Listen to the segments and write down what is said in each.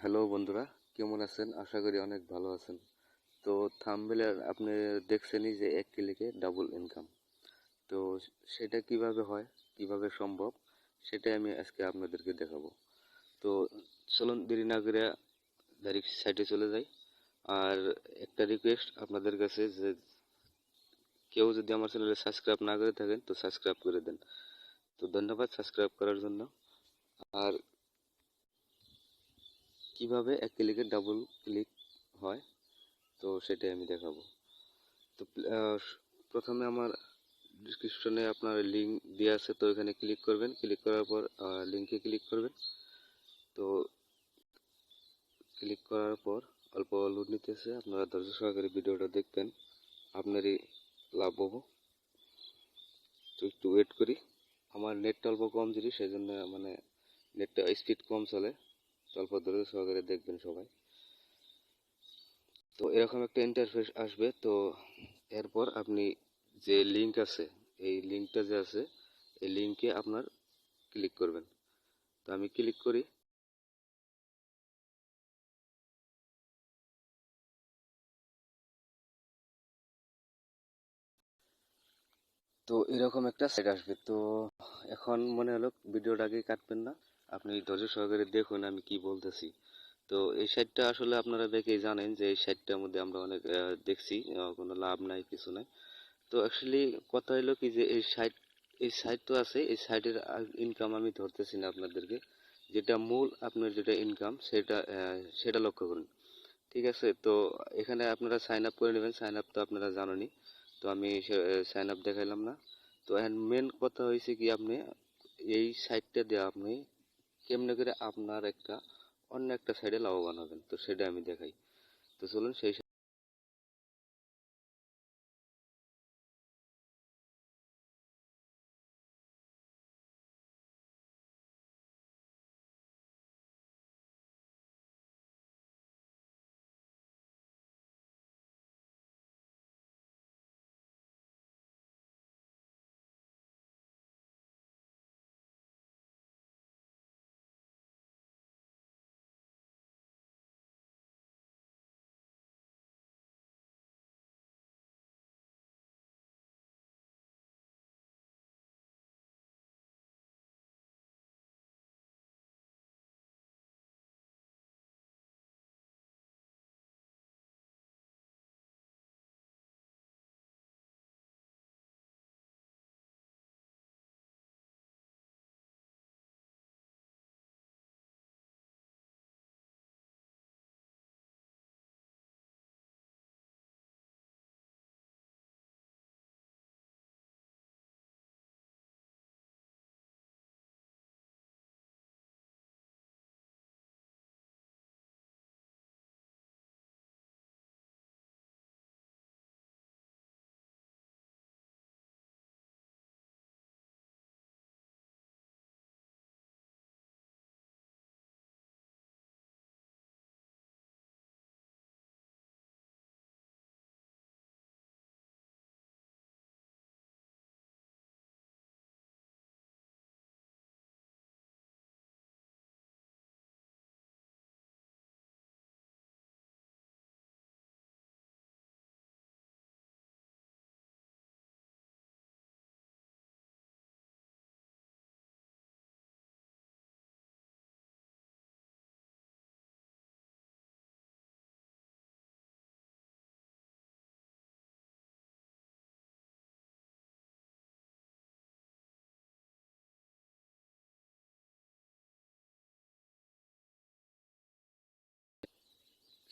Hello বন্ধুরা, কেমন আছেন? আশা করি অনেক ভালো আছেন। তো থাম্বনেলে আপনি দেখছেনই যে এক ক্লিকে ডাবল ইনকাম। তো সেটা কিভাবে হয়, কিভাবে সম্ভব, সেটাই আমি আজকে আপনাদেরকে দেখাবো। তো চলুন দেরি না করে ডাইরেক্ট সাইটে চলে যাই। আর একটা রিকোয়েস্ট আপনাদের কাছে যে কেউ যদি আমার চ্যানেলে সাবস্ক্রাইব না করে থাকেন তো সাবস্ক্রাইব করে দেন। তো ধন্যবাদ সাবস্ক্রাইব করার জন্য। আর কিভাবে এক ক্লিকে ডাবল ক্লিক হয় তো সেটাই আমি দেখাবো। তো প্রথমে আমার ডিসক্রিপশনে আপনার লিঙ্ক দেওয়া আছে, তো এখানে ক্লিক করবেন। ক্লিক করার পর লিঙ্কে ক্লিক করবেন। তো ক্লিক করার পর অল্প লোড নিতেছে, আপনারা ধৈর্য সহকারে ভিডিওটা দেখবেন, আপনারই লাভ হবো। তো একটু ওয়েট করি, আমার নেটটা অল্প কম জিনিস সেই জন্য মানে নেটটা স্পিড কম চলে, তো অল্প ধৈর্য সহকারে দেখবেন সবাই। তো এরকম একটা ইন্টারফেস আসবে। তো এরপর আপনি যে লিঙ্ক আছে, এই লিঙ্কটা যে আছে এই লিঙ্কে আপনার ক্লিক করবেন। তো আমি ক্লিক করি। তো এরকম একটা সাইট আসবে। তো এখন মনে হলো ভিডিওটাকে কাটবেন না, আপনি ধৈর্য সহকারে দেখুন আমি কি বলতেছি। তো এই সাইটটা আসলে আপনারা দেখেই জানেন যে এই সাইটটার মধ্যে আমরা অনেক দেখছি, কোনো লাভ নাই, কিছু নাই। তো অ্যাকচুয়ালি কথা হলো কি যে এই সাইট তো আছে, এই সাইটের ইনকাম আমি ধরতেছি না আপনাদেরকে, যেটা মূল আপনার যেটা ইনকাম সেটা লক্ষ্য করুন। ঠিক আছে? তো এখানে আপনারা সাইন আপ করে নেবেন, সাইন আপ তো আপনারা জানেনই। তো আমি সাইন আপ দেখাইলাম না। তো এখন মেন কথা হয়েছে কি, আপনি এই সাইটটা দিয়ে আপনি কেমনে করে আপনার অন্য একটা সাইডে লাভবান হবেন, তো সেটা আমি দেখাই। তো চলুন সেই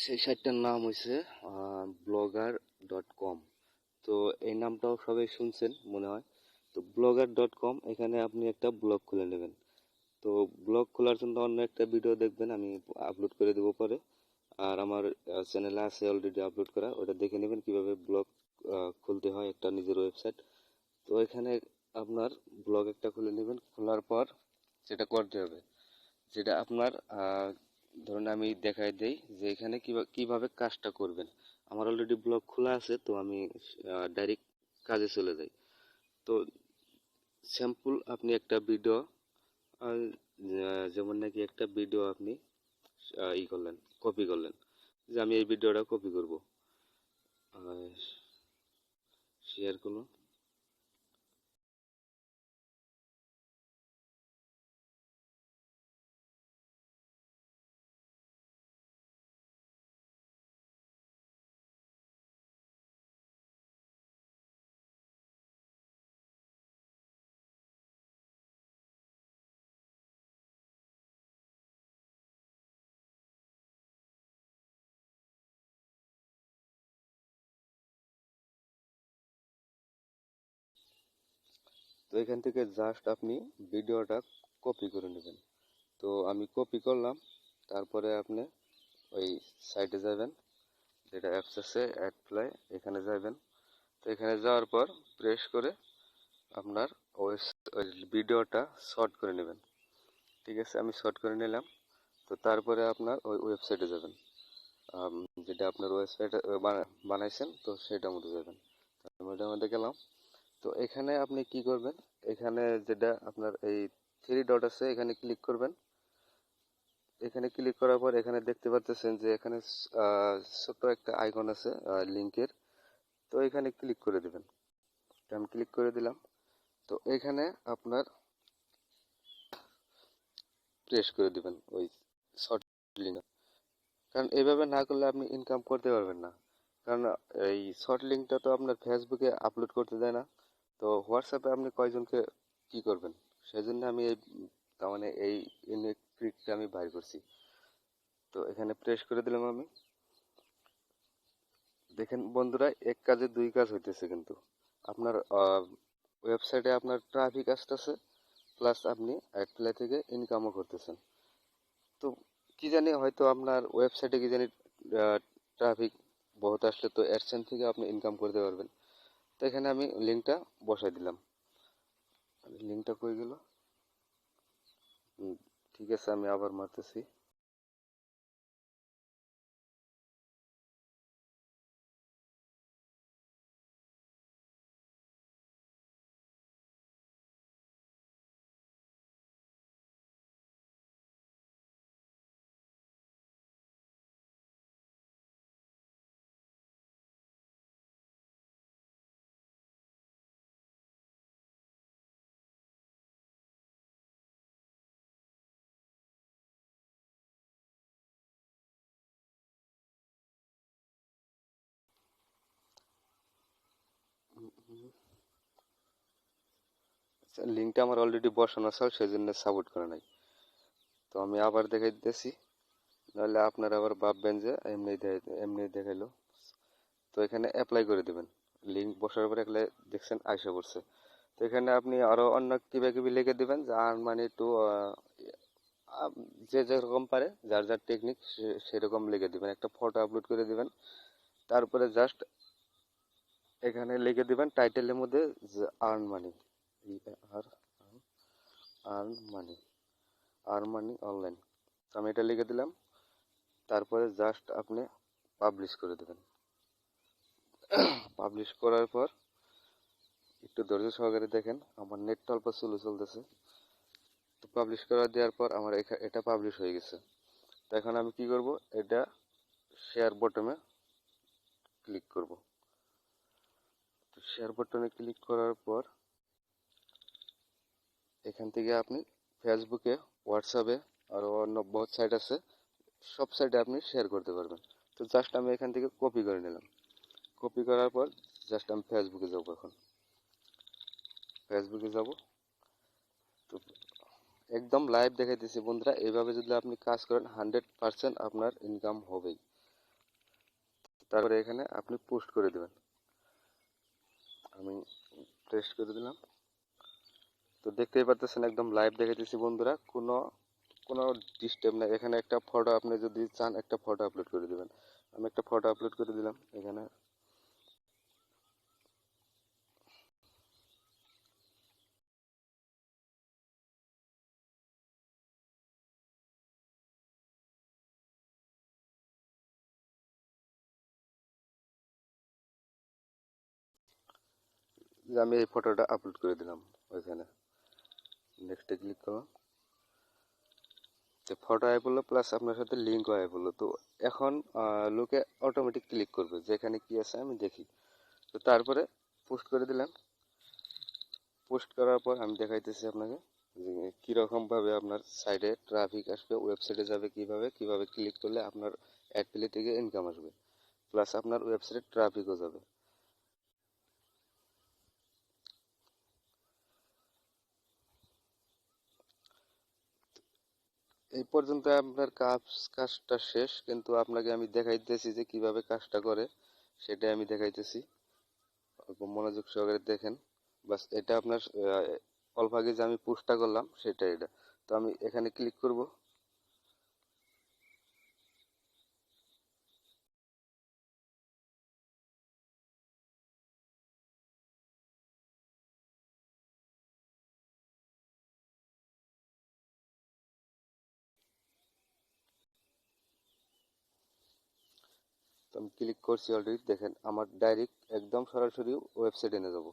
সেই সাইটটার নাম হয়েছে blogger.com। তো এই নামটাও সবাই শুনছেন মনে হয়। তো blogger.com, এখানে আপনি একটা ব্লগ খুলে নেবেন। তো ব্লগ খোলার জন্য অন্য একটা ভিডিও দেখবেন, আমি আপলোড করে দেবো পরে। আর আমার চ্যানেলে আছে অলরেডি আপলোড করা, ওটা দেখে নেবেন কিভাবে ব্লগ খুলতে হয় একটা নিজের ওয়েবসাইট। তো এখানে আপনার ব্লগ একটা খুলে নেবেন, খোলার পর যেটা করতে হবে, যেটা আপনার ধরুন আমি দেখাই দেই যে এখানে কিভাবে কাজটা করবেন। আমার অলরেডি ব্লগ খোলা আছে, তো আমি ডাইরেক্ট কাজে চলে যাই। তো স্যাম্পল আপনি একটা ভিডিও, যেমন নাকি একটা ভিডিও আপনি ই করলেন, কপি করলেন, যে আমি এই ভিডিওটা কপি করব, শেয়ার করুন। তো এখান থেকে জাস্ট আপনি ভিডিওটা কপি করে নেবেন। তো আমি কপি করলাম, তারপরে আপনি ওই সাইটে যাবেন, যেটা অ্যাপস আছে অ্যাডপ্লাই, এখানে যাবেন। তো এখানে যাওয়ার পর প্রেস করে আপনার ওই ভিডিওটা শর্ট করে নেবেন। ঠিক আছে, আমি শর্ট করে নিলাম। তো তারপরে আপনার ওই ওয়েবসাইটে যাবেন, যেটা আপনার ওয়েবসাইটে বানাইছেন, তো সেটার মধ্যে যাবেন। আমি ওটার মধ্যে গেলাম। তো এখানে আপনি কি করবেন, এখানে যেটা আপনার এই থ্রি ডট আছে, এখানে ক্লিক করবেন। এখানে ক্লিক করার পর এখানে দেখতে পাচ্ছেন যে এখানে ছোট্ট একটা আইকন আছে লিংকের। তো এখানে ক্লিক করে দেবেন। আমি ক্লিক করে দিলাম। তো এখানে আপনার প্রেস করে দিবেন ওই শর্ট লিঙ্ক, কারণ এইভাবে না করলে আপনি ইনকাম করতে পারবেন না। কারণ এই শর্ট লিঙ্কটা তো আপনার ফেসবুকে আপলোড করতে দেয় না। তো হোয়াটসঅ্যাপে আপনি কয়জনকে কি করবেন, সেই জন্য আমি এই তার মানে এই ট্রিকটা আমি বাইর করছি। তো এখানে প্রেস করে দিলাম আমি। দেখেন বন্ধুরা, এক কাজে দুই কাজ হইতেছে, কিন্তু আপনার ওয়েবসাইটে আপনার ট্রাফিক আসতেছে, প্লাস আপনি অ্যাডপ্লাই থেকে ইনকামও করতেছেন। তো কি জানি, হয়তো আপনার ওয়েবসাইটে কি জানি ট্রাফিক বহুত আসলে তো অ্যাডসেন্স থেকে আপনি ইনকাম করতে পারবেন। তো এখানে আমি লিঙ্কটা বসাই দিলাম। লিঙ্কটা কই গেল? ঠিক আছে, আমি আবার মারতেছি। লিঙ্কটা আমার অলরেডি বসানো আছে, সেই জন্য সাপোর্ট করে নাই। তো আমি আবার দেখাই দিতেছি, নাহলে আপনারা আবার ভাববেন যে এমনি এমনি দেখাইলো। তো এখানে অ্যাপ্লাই করে দেবেন। লিঙ্ক বসার পরে এগুলো দেখছেন আইসা পড়ছে। তো এখানে আপনি আরো অন্য কিবা কিবি লিখে দিবেন, যে আর্ন মানি টু, যে যেরকম পারে, যার যার টেকনিক সেরকম লিখে দিবেন। একটা ফটো আপলোড করে দিবেন। তারপরে জাস্ট এখানে লিখে দিবেন টাইটেলের মধ্যে যে আর্ন মানি, আর earn money, earn money online. আমি এটা লিখে দিলাম। তারপরে জাস্ট আপনি পাবলিশ করে দেবেন। পাবলিশ করার পর একটু ধৈর্য সহকারে দেখেন, আমার নেটটা অল্প স্লো চলতেছে। তো পাবলিশ করা দেওয়ার পর আমার এটা পাবলিশ হয়ে গেছে। তো এখন আমি কি করব, এটা শেয়ার বটমে ক্লিক করব। তো শেয়ার বটনে ক্লিক করার পর এখান থেকে আপনি ফেসবুকে, হোয়াটসঅ্যাপে, আরও অন্য বহুত সাইট আছে, সব সাইটে আপনি শেয়ার করতে পারবেন। তো জাস্ট আমি এখান থেকে কপি করে নিলাম। কপি করার পর জাস্ট আমি ফেসবুকে যাব। এখন ফেসবুকে যাব। তো একদম লাইভ দেখাইতেছি বন্ধুরা, এইভাবে যদি আপনি কাজ করেন 100% আপনার ইনকাম হবেই। তারপরে এখানে আপনি পোস্ট করে দেবেন। আমি টেস্ট করে দিলাম। তো দেখতেই পাচ্ছেন একদম লাইভ দেখাইতেছি বন্ধুরা, কোনো কোনো ডিস্টার্ব নাই। এখানে একটা ফটো, আপনি যদি চান একটা ফটো আপলোড করে দেবেন। আমি একটা ফটো আপলোড করে দিলাম এখানে। যে আমি এই ফটোটা আপলোড করে দিলাম ওইখানে। নেক্সটে ক্লিক করলাম। তো ফটো আয় পড়লো প্লাস আপনার সাথে লিঙ্কও আয় পড়লো। তো এখন লোকে অটোমেটিক ক্লিক করবে যেখানে কি আছে আমি দেখি। তো তারপরে পোস্ট করে দিলাম। পোস্ট করার পর আমি দেখাইতেছি আপনাকে যে কীরকম ভাবে আপনার সাইটে ট্রাফিক আসবে, ওয়েবসাইটে যাবে কিভাবে, কিভাবে ক্লিক করলে আপনার অ্যাড প্লে থেকে ইনকাম আসবে, প্লাস আপনার ওয়েবসাইটে ট্রাফিকও যাবে। এই পর্যন্ত আপনার কাজটা শেষ, কিন্তু আপনাকে আমি দেখাইতেছি যে কিভাবে কাজটা করে, সেটাই আমি দেখাইতেছি। অল্প মনোযোগ সহকারে দেখেন। বাস এটা আপনার অল্প আগে যে আমি পোস্টটা করলাম সেটা এটা। তো আমি এখানে ক্লিক করব। তো আমি ক্লিক করছি অলরেডি, দেখেন আমার ডাইরেক্ট একদম সরাসরি ওয়েবসাইটে নিয়ে যাব।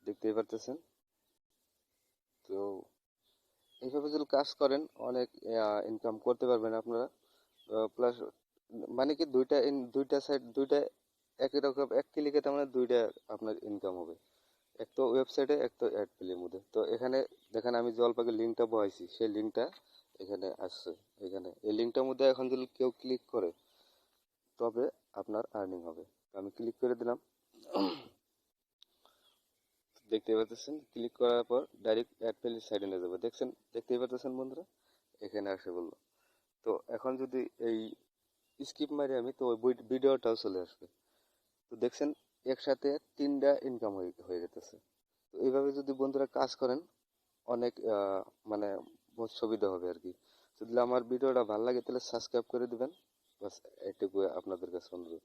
দেখতেই পারতেছেন। তো এইভাবে যদি কাজ করেন অনেক ইনকাম করতে পারবেন আপনারা। প্লাস মানে কি দুইটা সাইড দুইটা একই রকম, এক ক্লিকে তার মানে দুইটা আপনার ইনকাম হবে। এক তো ওয়েবসাইটে, এক তো অ্যাড প্লের মধ্যে। তো এখানে দেখেন আমি যে অল্প আগে লিঙ্কটা বহাইছি সেই লিঙ্কটা এখানে আসছে। এখানে এই লিঙ্কটার মধ্যে এখন যদি কেউ ক্লিক করে তবে আপনার আর্নিং হবে। তো আমি ক্লিক করে দিলাম। দেখতে পাচ্ছেন ক্লিক করার পর ডাইরেক্ট অ্যাড প্লের সাইডে নিয়ে যাবে। দেখতেই পাচ্ছেন বন্ধুরা, এখানে আসে বললো। তো এখন যদি এই স্কিপ মারি আমি, তো ওই ভিডিওটাও চলে আসবে। তো দেখছেন একসাথে তিনটা ইনকাম হয়ে যেতেছে। তো এইভাবে যদি বন্ধুরা কাজ করেন অনেক মানে বহুত সুবিধা হবে আর কি। যদি আমার ভিডিওটা ভালো লাগে তাহলে সাবস্ক্রাইব করে দিবেন। বাস এটুকু আপনাদের কাছে অনুরোধ।